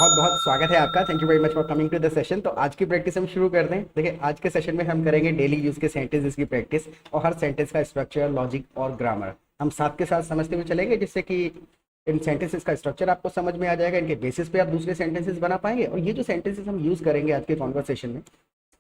बहुत बहुत स्वागत है आपका। Thank you very much for coming to the session. तो आज की प्रैक्टिस हम शुरू कर दें। देखिए, आज के सेशन में हम करेंगे डेली यूज के सेंटेंसेस की प्रैक्टिस और हर सेंटेंस का स्ट्रक्चर, लॉजिक और ग्रामर हम साथ के साथ समझते हुए चलेंगे, जिससे कि इन सेंटेंसेस का स्ट्रक्चर आपको समझ में आ जाएगा। इनके बेसिस पे आप दूसरे सेंटेंसेस बना पाएंगे। और ये जो सेंटेंसेस हम यूज करेंगे आज के कॉन्वर्सेशन में,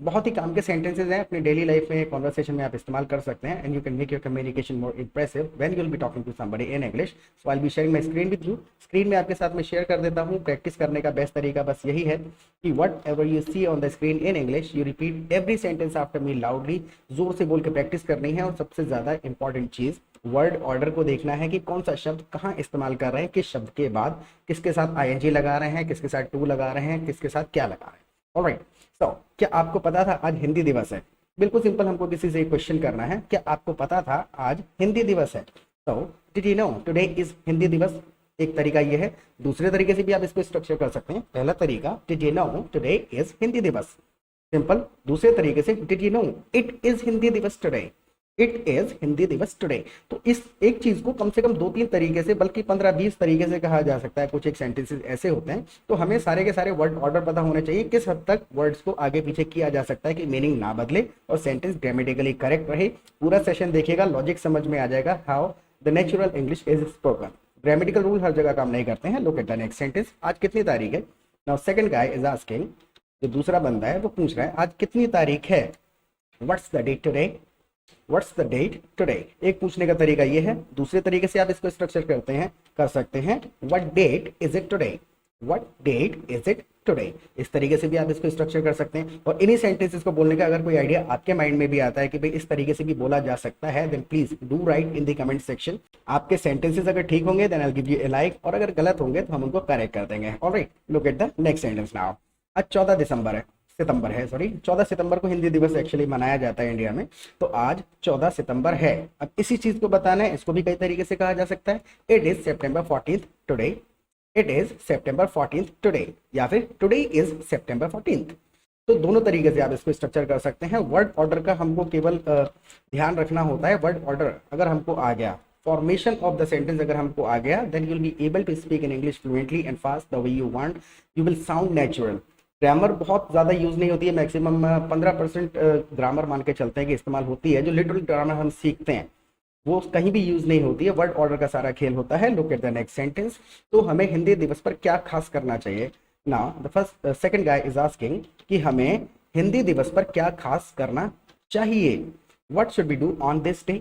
बहुत ही काम के सेंटेंसेस हैं, अपने डेली लाइफ में कॉन्वर्सेशन में आप इस्तेमाल कर सकते हैं। And you can make your communication more impressive when you will be talking to somebody in English. So I will be sharing my screen with you. Screen में आपके साथ में शेयर कर देता हूँ। प्रैक्टिस करने का बेस्ट तरीका बस यही है कि whatever you see on the screen in English, you repeat every sentence after me loudly. जोर से बोल के प्रैक्टिस करनी है। और सबसे ज्यादा इंपॉर्टेंट चीज, वर्ड ऑर्डर को देखना है कि कौन सा शब्द कहाँ इस्तेमाल कर रहे हैं, किस शब्द के बाद किसके साथ आईएनजी लगा रहे हैं, किसके साथ टू लगा रहे हैं, किसके साथ क्या लगा रहे हैं। ऑलराइट, सो क्या आपको पता था आज हिंदी दिवस है? बिल्कुल सिंपल, हमको किसी से एक क्वेश्चन करना है, क्या आपको पता था आज हिंदी दिवस है? So did you know today is Hindi दिवस? एक तरीका ये है। दूसरे तरीके से भी आप इसको स्ट्रक्चर कर सकते हैं। पहला तरीका, did you know today is Hindi दिवस, सिंपल। दूसरे तरीके से, did you know it is Hindi दिवस टुडे, इट इज हिंदी दिवस टुडे। तो इस एक चीज को कम से कम 2-3 तरीके से, बल्कि 15-20 तरीके से कहा जा सकता है। कुछ एक सेंटेंसेस ऐसे होते हैं। तो हमें सारे के सारे वर्ड ऑर्डर पता होने चाहिए, किस हद तक वर्ड्स को आगे पीछे किया जा सकता है कि मीनिंग ना बदले और सेंटेंस ग्रामेटिकली करेक्ट रहे। पूरा सेशन देखिएगा, लॉजिक समझ में आ जाएगा, how the natural English is spoken. Grammatical rule हर जगह काम नहीं करते हैं। Look at the next sentence. आज कितनी तारीख है? Now second guy is asking, जो दूसरा बंदा है वो पूछ रहा है आज कितनी तारीख है। What's the date today? What's the date today? एक पूछने का तरीका ये है। दूसरे तरीके से आप इसको स्ट्रक्चर कर सकते हैं, what date is it today? What date is it today? इस तरीके से भी आप इसको स्ट्रक्चर कर सकते हैं। और इन्हीं सेंटेंसेस को बोलने का अगर कोई आइडिया आपके माइंड में भी आता है कि भाई इस तरीके से भी बोला जा सकता है, then please do write in the comment section. आपके सेंटेंसेस अगर ठीक होंगे then I will give you a like, और अगर गलत होंगे तो हम उनको करेक्ट कर देंगे। Alright, look at the next sentence now. आज 14 सितंबर को हिंदी दिवस एक्चुअली मनाया जाता है इंडिया में। तो आज 14 सितंबर है। अब इसी चीज को बताना है, इसको भी कई तरीके से कहा जा सकता है। It is September 14th today, it is September 14th today, या फिर टुडे इज September 14th। तो दोनों तरीके से आप इसको स्ट्रक्चर कर सकते हैं। वर्ड ऑर्डर का हमको केवल ध्यान रखना होता है। वर्ड ऑर्डर अगर हमको आ गया, फॉर्मेशन ऑफ द सेंटेंस अगर हमको आ गया, then you will be able to speak in English fluently and fast the way you want. You will sound natural. Grammar बहुत ज़्यादा यूज़ नहीं होती है, मैक्सिमम 15% ग्रामर मान के चलते हैं कि इस्तेमाल होती है। जो लिटरल ग्रामर हम सीखते हैं वो कहीं भी यूज़ नहीं होती है। वर्ड ऑर्डर का सारा खेल होता है। Look at the next sentence. तो हमें हिंदी दिवस पर क्या खास करना चाहिए? Now the second guy is asking कि हमें हिंदी दिवस पर क्या खास करना चाहिए। What should we do on this day?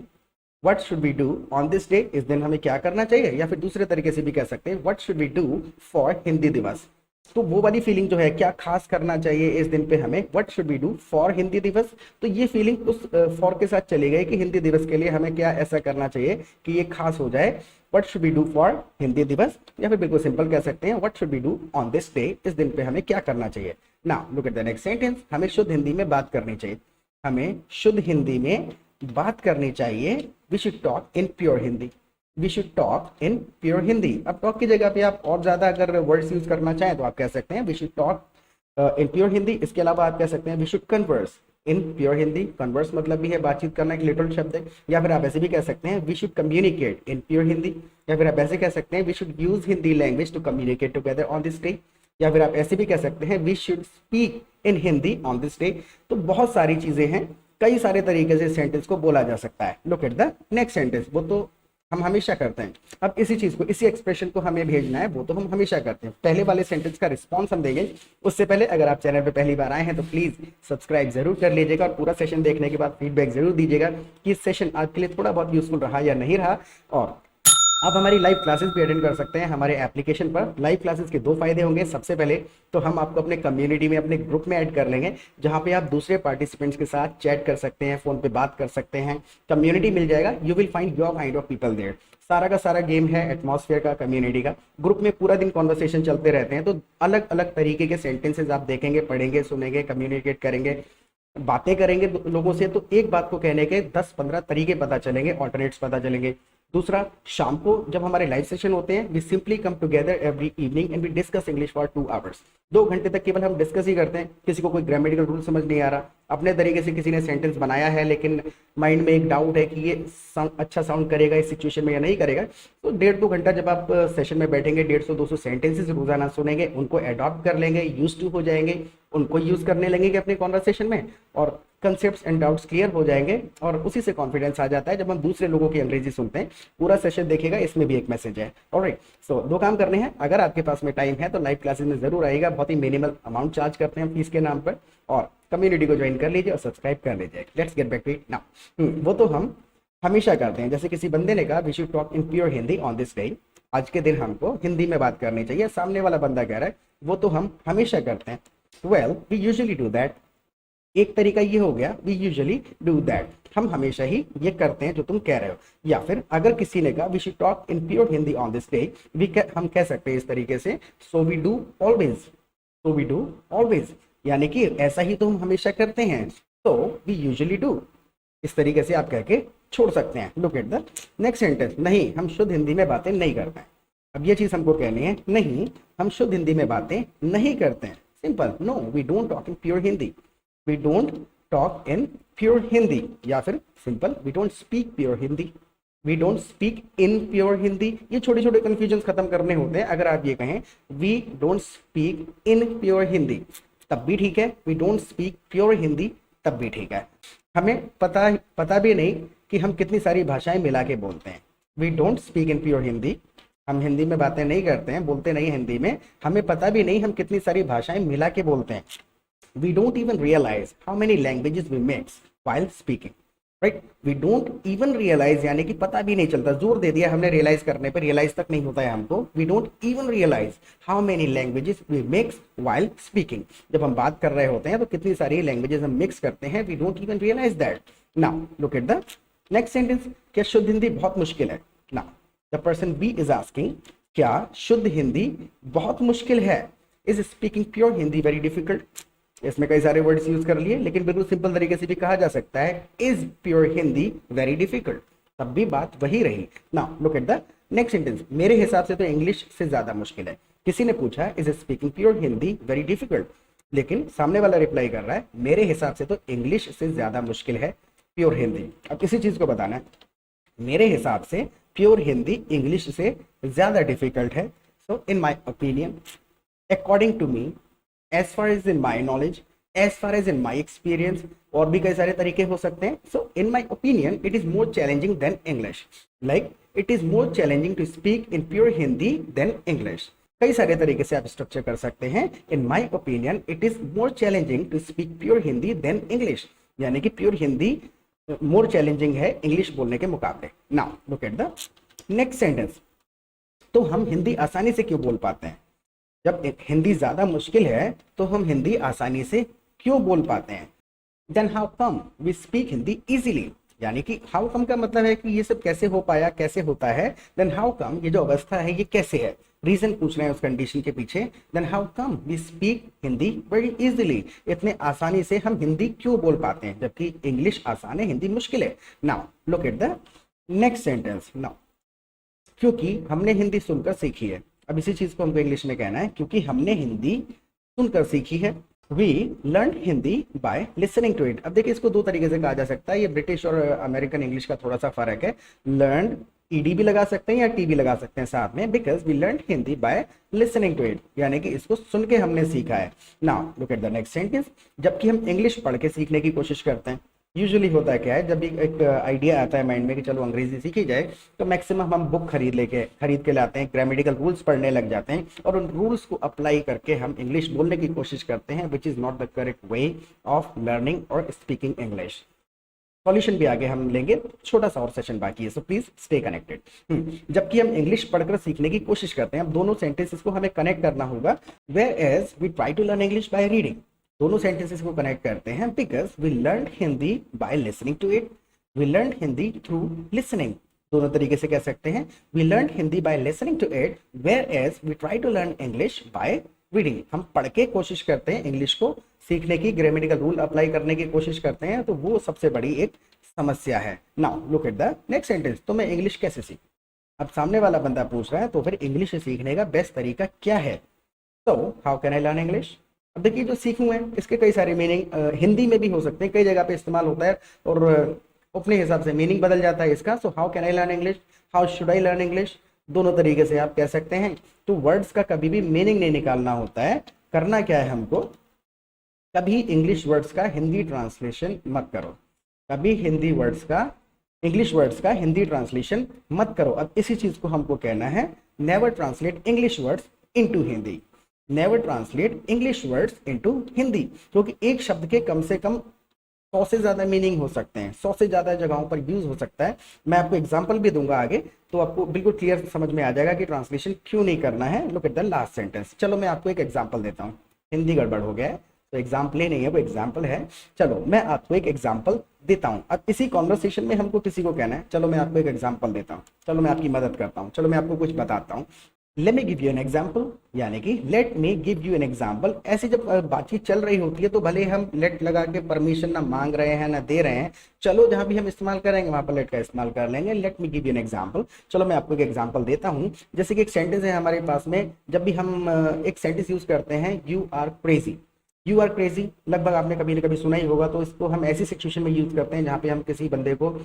What should we do on this day? इस दिन हमें क्या करना चाहिए? या फिर दूसरे तरीके से भी कह सकते हैं, what should we do for Hindi Diwas? तो वो वाली फीलिंग जो है, क्या खास करना चाहिए इस दिन पे हमें, what should we do for Hindi Diwas. तो ये फीलिंग उस फॉर के साथ चली गई कि हिंदी दिवस के लिए हमें क्या ऐसा करना चाहिए कि ये खास हो जाए। What should we do for Hindi Diwas, या फिर बिल्कुल सिंपल कह सकते हैं, what should we do on this day. इस दिन पे हमें क्या करना चाहिए। Now look at the next sentence. हमें शुद्ध हिंदी में बात करनी चाहिए, हमें शुद्ध हिंदी में बात करनी चाहिए। We should talk in pure Hindi, we should talk in pure Hindi. अब टॉक की जगह पे आप और ज्यादा अगर वर्ड्स यूज करना चाहें तो आप कह सकते हैं we should talk in pure Hindi. इसके अलावा आप कह सकते हैं we should converse in pure Hindi. Converse मतलब भी है बातचीत करना, एक लिटरल शब्द है। या फिर आप ऐसे भी कह सकते हैं we should communicate in pure Hindi. या फिर आप ऐसे कह सकते हैं we should use Hindi language to communicate together on this day. या फिर आप ऐसे भी कह सकते हैं we should speak in Hindi on this day. तो बहुत सारी चीजें हैं, कई सारे तरीके से सेंटेंस को बोला जा सकता है। Look at the next sentence. वो तो हम हमेशा करते हैं। अब इसी चीज को, इसी एक्सप्रेशन को हमें भेजना है, वो तो हम हमेशा करते हैं। पहले वाले सेंटेंस का रिस्पॉन्स हम देंगे। उससे पहले अगर आप चैनल पे पहली बार आए हैं तो प्लीज सब्सक्राइब जरूर कर लीजिएगा, और पूरा सेशन देखने के बाद फीडबैक जरूर दीजिएगा कि सेशन आपके लिए थोड़ा बहुत यूजफुल रहा या नहीं रहा। और आप हमारी लाइव क्लासेस भी अटेंड कर सकते हैं हमारे एप्लीकेशन पर। लाइव क्लासेस के 2 फायदे होंगे। सबसे पहले तो हम आपको अपने कम्युनिटी में, अपने ग्रुप में ऐड कर लेंगे, जहां पे आप दूसरे पार्टिसिपेंट्स के साथ चैट कर सकते हैं, फोन पे बात कर सकते हैं। कम्युनिटी मिल जाएगा, you will find your kind of people there. सारा का सारा गेम है एटमॉस्फेयर का, कम्युनिटी का। ग्रुप में पूरा दिन कॉन्वर्सेशन चलते रहते हैं, तो अलग अलग तरीके के सेंटेंसेस आप देखेंगे, पढ़ेंगे, सुनेंगे, कम्युनिकेट करेंगे, बातें करेंगे लोगों से। तो एक बात को कहने के 10-15 तरीके पता चलेंगे, ऑल्टरनेट्स पता चलेंगे। दूसरा, शाम को जब हमारे लाइव सेशन होते हैं, we simply come together every evening and we discuss English for 2 hours. 2 घंटे तक केवल हम डिस्कस ही करते हैं। किसी को कोई ग्रामेटिकल रूल समझ नहीं आ रहा, अपने तरीके से किसी ने सेंटेंस बनाया है, लेकिन माइंड में एक डाउट है कि ये अच्छा साउंड करेगा इस सिचुएशन में या नहीं करेगा, तो 1.5-2 घंटा जब आप सेशन में बैठेंगे, 150-200 सेंटेंसेस रोजाना सुनेंगे, उनको अडॉप्ट कर लेंगे, यूज टू हो जाएंगे, उनको यूज करने लगेंगे अपने कॉन्वर्सेशन में, और कंसेप्ट्स एंड डाउट्स क्लियर हो जाएंगे, और उसी से कॉन्फिडेंस आ जाता है जब हम दूसरे लोगों की अंग्रेजी सुनते हैं। पूरा सेशन देखिएगा, इसमें भी एक मैसेज है। ऑलराइट, सो 2 काम करने हैं। अगर आपके पास में टाइम है तो लाइव क्लासेस में जरूर आएगा, बहुत ही मिनिमल अमाउंट चार्ज करते हैं फीस के नाम पर, और कम्युनिटी को ज्वाइन कर लीजिए और सब्सक्राइब कर लीजिए। Let's get back to it now. वो तो हम हमेशा करते हैं। जैसे किसी बंदे ने कहा we should talk in pure Hindi on this day, आज के दिन हमको हिंदी में बात करनी चाहिए। सामने वाला बंदा कह रहा है वो तो हम हमेशा करते हैं। Well, we usually do that. एक तरीका ये हो गया, वी यूजुअली डू दैट, हम हमेशा ही ये करते हैं जो तुम कह रहे हो। या फिर अगर किसी ने कहा we should talk in pure Hindi on this day, हम कह सकते हैं इस तरीके से, so we do always, so we do always, यानी कि ऐसा ही तो हम हमेशा करते हैं, तो वी यूजुअली डू। इस तरीके से आप कह के छोड़ सकते हैं। Look at the next sentence, नहीं हम शुद्ध हिंदी में बातें नहीं करते हैं। अब ये चीज हमको कहनी है, नहीं हम शुद्ध हिंदी में बातें नहीं करते हैं। Simple, no we don't talk in pure Hindi, we don't talk in pure Hindi. या फिर simple, we don't speak pure Hindi, we don't speak in pure Hindi. ये छोटे छोटे कंफ्यूजन खत्म करने होते हैं। अगर आप ये कहें we don't speak in pure Hindi, तब भी ठीक है, we don't speak pure Hindi, तब भी ठीक है। हमें पता भी नहीं कि हम कितनी सारी भाषाएं मिला के बोलते हैं। We don't speak in pure Hindi, हम हिंदी में बातें नहीं करते हैं, बोलते नहीं हिंदी में, हमें पता भी नहीं हम कितनी सारी भाषाएं मिला के बोलते हैं। We don't even realize how many languages we mix while speaking, right? We don't even realize, यानी कि पता भी नहीं चलता। जोर दे दिया हमने रियलाइज करने पे, रियलाइज तक नहीं होता है हमको। We don't even realize how many languages we mix while speaking। जब हम बात कर रहे होते हैं तो कितनी सारी लैंग्वेजेस हम मिक्स करते हैं। We don't even realize that। Now look at the next sentence। क्या शुद्ध हिंदी बहुत मुश्किल है? Now the person B is asking, क्या शुद्ध हिंदी बहुत मुश्किल है? Is speaking pure Hindi very difficult? इसमें कई सारे वर्ड्स यूज कर लिए, लेकिन बिल्कुल सिंपल तरीके से भी कहा जा सकता है, is pure Hindi very difficult, तब भी बात वही रही। Now look at the next sentence, मेरे हिसाब से तो इंग्लिश से ज्यादा मुश्किल है। किसी ने पूछा is speaking pure Hindi very difficult, लेकिन सामने वाला रिप्लाई कर रहा है मेरे हिसाब से तो इंग्लिश से ज्यादा मुश्किल है प्योर हिंदी। अब किसी चीज को बताना है, मेरे हिसाब से प्योर हिंदी इंग्लिश से ज्यादा डिफिकल्ट है। So in my opinion, according to me, as far as in my knowledge, as far as in my experience, और भी कई सारे तरीके हो सकते हैं। So in my opinion, it is more challenging than English. Like it is more challenging to speak in pure Hindi than English. कई सारे तरीके से आप स्ट्रक्चर कर सकते हैं। In my opinion, it is more challenging to speak pure Hindi than English. यानी कि प्योर हिंदी more challenging है इंग्लिश बोलने के मुकाबले। Now look at the next sentence। तो हम हिंदी आसानी से क्यों बोल पाते हैं? जब हिंदी ज्यादा मुश्किल है तो हम हिंदी आसानी से क्यों बोल पाते हैं? Then how come we speak Hindi easily, यानी कि हाउ कम का मतलब है कि ये सब कैसे हो पाया, कैसे होता है। देन हाउ कम, ये जो अवस्था है ये कैसे है, रीजन पूछ रहे हैं उस कंडीशन के पीछे। Then how come we speak Hindi very easily, इतने आसानी से हम हिंदी क्यों बोल पाते हैं जबकि इंग्लिश आसान है, हिंदी मुश्किल है। Now look at the next sentence. Now क्योंकि हमने हिंदी सुनकर सीखी है। अब इसी चीज को हमको इंग्लिश में कहना है, क्योंकि हमने हिंदी सुनकर सीखी है। We learn Hindi by listening to it. अब देखिए इसको 2 तरीके से कहा जा सकता है, ये ब्रिटिश और अमेरिकन इंग्लिश का थोड़ा सा फर्क है। लर्न ईडी भी लगा सकते हैं या टी भी लगा सकते हैं साथ में, because we learn Hindi by listening to it, यानी कि इसको सुन के हमने सीखा है। Now look at the next sentence. जबकि हम इंग्लिश पढ़ के सीखने की कोशिश करते हैं। यूजुअली होता है क्या है, जब भी एक आइडिया आता है माइंड में कि चलो अंग्रेजी सीखी जाए, तो मैक्सिमम हम बुक खरीद के लाते हैं, ग्रामेटिकल रूल्स पढ़ने लग जाते हैं और उन रूल्स को अप्लाई करके हम इंग्लिश बोलने की कोशिश करते हैं, which is not the correct way of learning और स्पीकिंग इंग्लिश। सॉल्यूशन भी आगे हम लेंगे, छोटा सा और सेशन बाकी है, सो प्लीज स्टे कनेक्टेड। जबकि हम इंग्लिश पढ़कर सीखने की कोशिश करते हैं, अब दोनों सेंटेंसेस को हमें कनेक्ट करना होगा। Whereas we try to learn English by reading, दोनों सेंटेंसेस को कनेक्ट करते हैं, because we learn Hindi by listening to it, we learn Hindi through listening. दोनों तरीके से कह सकते हैं, we learn Hindi by listening to it, whereas we try to learn English by reading. हम पढ़ के कोशिश करते हैं इंग्लिश को सीखने की, ग्रामेटिकल रूल अप्लाई करने की कोशिश करते हैं, तो वो सबसे बड़ी एक समस्या है। Now look at the next sentence, तो मैं इंग्लिश कैसे सीखूं? अब सामने वाला बंदा पूछ रहा है तो फिर इंग्लिश सीखने का बेस्ट तरीका क्या है? तो how can I learn English? अब देखिए जो सीखूं है इसके कई सारे मीनिंग हिंदी में भी हो सकते हैं, कई जगह पे इस्तेमाल होता है और अपने हिसाब से मीनिंग बदल जाता है इसका। So how can I learn English, how should I learn English, दोनों तरीके से आप कह सकते हैं। तो वर्ड्स का कभी भी मीनिंग नहीं निकालना होता है, करना क्या है हमको, कभी इंग्लिश वर्ड्स का हिंदी ट्रांसलेशन मत करो, कभी हिंदी वर्ड्स का इंग्लिश वर्ड्स का हिंदी ट्रांसलेशन मत करो। अब इसी चीज को हमको कहना है never translate English words into Hindi, never translate English words into Hindi, क्योंकि एक शब्द के कम से कम 100 से ज्यादा मीनिंग हो सकते हैं, 100 से ज्यादा जगहों पर यूज हो सकता है। मैं आपको एग्जांपल भी दूंगा आगे, तो आपको बिल्कुल क्लियर समझ में आ जाएगा कि ट्रांसलेशन क्यों नहीं करना है। Look at the last sentence. चलो मैं आपको एक एग्जांपल देता हूँ, हिंदी गड़बड़ हो गया है तो एग्जाम्पल ही नहीं है वो एग्जाम्पल है। चलो मैं आपको एक एग्जाम्पल देता हूँ। अब इसी कॉन्वर्सेशन में हमको किसी को कहना है, चलो मैं आपको एक एग्जाम्पल देता हूँ, चलो मैं आपकी मदद करता हूँ, चलो मैं आपको कुछ बताता हूँ। Let me give you an example, यानी कि let me give you an example. ऐसी जब बातचीत चल रही होती है तो भले हम लेट लगा के परमिशन ना मांग रहे हैं ना दे रहे हैं, चलो जहां भी हम इस्तेमाल करेंगे वहां पर लेट का इस्तेमाल कर लेंगे। Let me give you an example. चलो मैं आपको एक एग्जाम्पल देता हूँ। जैसे कि एक सेंटेंस है हमारे पास में, जब भी हम एक सेंटेंस यूज करते हैं, you are crazy, you are crazy, लगभग आपने कभी ना कभी सुना ही होगा। तो इसको हम ऐसी सिचुएशन में यूज करते हैं जहाँ पे हम किसी बंदे को,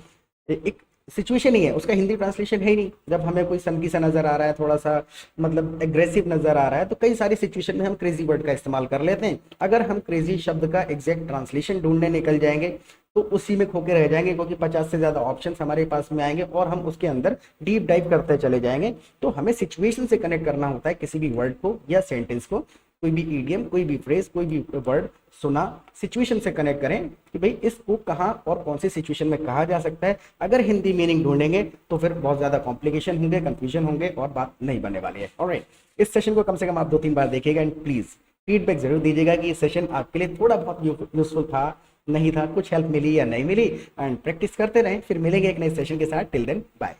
एक सिचुएशन ही है, उसका हिंदी ट्रांसलेशन है ही नहीं, जब हमें कोई सनकी सा नजर आ रहा है, थोड़ा सा मतलब एग्रेसिव नजर आ रहा है, तो कई सारी सिचुएशन में हम क्रेजी वर्ड का इस्तेमाल कर लेते हैं। अगर हम क्रेजी शब्द का एग्जैक्ट ट्रांसलेशन ढूंढने निकल जाएंगे तो उसी में खोके रह जाएंगे, क्योंकि 50 से ज्यादा ऑप्शन हमारे पास में आएंगे और हम उसके अंदर डीप डाइव करते चले जाएंगे। तो हमें सिचुएशन से कनेक्ट करना होता है किसी भी वर्ड को या सेंटेंस को। कोई भी ईडियम, कोई भी फ्रेज, कोई भी वर्ड सुना, सिचुएशन से कनेक्ट करें कि भाई इसको कहाँ और कौन सी सिचुएशन में कहा जा सकता है। अगर हिंदी मीनिंग ढूंढेंगे तो फिर बहुत ज्यादा कॉम्प्लिकेशन होंगे, कंफ्यूजन होंगे और बात नहीं बनने वाली है। ऑलराइट, इस सेशन को कम से कम आप 2-3 बार देखिएगा एंड प्लीज फीडबैक जरूर दीजिएगा कि इस सेशन आपके लिए थोड़ा बहुत यूजफुल था, नहीं था, कुछ हेल्प मिली या नहीं मिली। एंड प्रैक्टिस करते रहें, फिर मिलेंगे एक नए सेशन के साथ। Till then bye.